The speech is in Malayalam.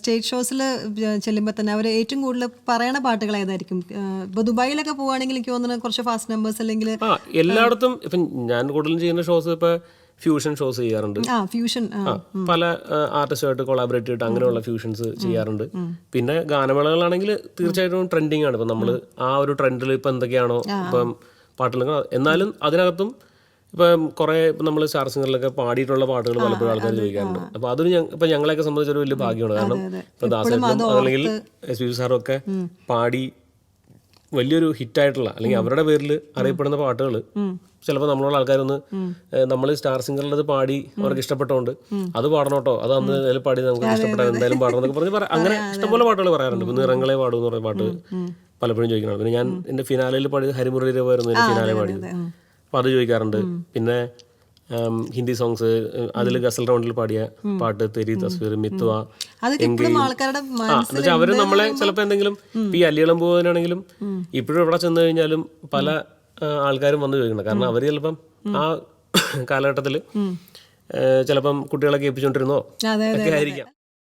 സ്റ്റേജ് ഷോസിൽ ചെല്ലുമ്പോൾ തന്നെ അവർ ഏറ്റവും കൂടുതൽ പറയണ പാട്ടുകൾ ഏതായിരിക്കും? ഇപ്പോൾ ദുബായിലൊക്കെ പോവുകയാണെങ്കിൽ എനിക്ക് തോന്നുന്നത് കുറച്ച് ഫാസ്റ്റ് നമ്പേഴ്സ് അല്ലെങ്കിൽ എല്ലായിടത്തും ഇപ്പം ഞാൻ കൂടുതലും ചെയ്യുന്ന ഷോസ് ഇപ്പോൾ ഫ്യൂഷൻ ഷോസ് ചെയ്യാറുണ്ട്. ഫ്യൂഷൻ പല ആർട്ടിസ്റ്റുമായിട്ട് കൊളാബറേറ്റ് ചെയ്തിട്ട് അങ്ങനെയുള്ള ഫ്യൂഷൻസ് ചെയ്യാറുണ്ട്. പിന്നെ ഗാനമേളകളാണെങ്കിൽ തീർച്ചയായിട്ടും ട്രെൻഡിങ് ആണ്. ഇപ്പം നമ്മൾ ആ ഒരു ട്രെൻഡിൽ ഇപ്പം എന്തൊക്കെയാണോ ഇപ്പം പാട്ടുകൾ, എന്നാലും അതിനകത്തും ഇപ്പം കുറേ ഇപ്പം നമ്മൾ സ്റ്റാർ സിംഗറിലൊക്കെ പാടിയിട്ടുള്ള പാട്ടുകൾ പലപ്പോഴും ആൾക്കാർ ചോദിക്കാറുണ്ട്. അപ്പോൾ അതൊരു ഇപ്പം ഞങ്ങളെയൊക്കെ സംബന്ധിച്ചൊരു വലിയ ഭാഗ്യമാണ്. കാരണം ഇപ്പം ദാസേട്ടനും അതല്ലെങ്കിൽ എസ്.പി.ബി സാറും ഒക്കെ പാടി വലിയൊരു ഹിറ്റായിട്ടുള്ള അല്ലെങ്കിൽ അവരുടെ പേരിൽ അറിയപ്പെടുന്ന പാട്ടുകൾ ചിലപ്പോൾ നമ്മളുള്ള ആൾക്കാരൊന്ന് നമ്മൾ സ്റ്റാർ സിംഗറിലത് പാടി അവർക്ക് ഇഷ്ടപ്പെട്ടോണ്ട് അത് പാടണോട്ടോ, അത് അന്ന് എന്തായാലും പാടി നമുക്ക് ഇഷ്ടപ്പെട്ടാൽ എന്തായാലും പാടണം എന്നൊക്കെ പറഞ്ഞ് അങ്ങനെ ഇഷ്ടംപോലെ പാട്ടുകൾ പറയാറുണ്ട്. ഇപ്പം നിറങ്ങളെ പാടും എന്ന് പറഞ്ഞ പാട്ട് പലപ്പോഴും ചോദിക്കണം. പിന്നെ ഞാൻ എൻ്റെ ഫിനാലയിൽ പാടിയത് ഹരിമുരളിരവായിരുന്നു എൻ്റെ ഫിനാലെ പാടിയത്. അപ്പം അത് ചോദിക്കാറുണ്ട്. പിന്നെ ഹിന്ദി സോങ്സ് അതിൽ ഗസൽ റൗണ്ടിൽ പാടിയ പാട്ട് തെരി തസ്വീർ മിത്വ എന്നുവെച്ചാൽ അവര് നമ്മളെ ചിലപ്പോൾ എന്തെങ്കിലും ഈ അല്ലിയളം പോകുന്നതിനാണെങ്കിലും ഇപ്പോഴും ഇവിടെ ചെന്ന് കഴിഞ്ഞാലും പല ആൾക്കാരും വന്ന് ചോദിക്കണം. കാരണം അവർ ചിലപ്പം ആ കാലഘട്ടത്തിൽ ചിലപ്പം കുട്ടികളെ കേൾപ്പിച്ചുകൊണ്ടിരുന്നോ ഒക്കെ ആയിരിക്കാം.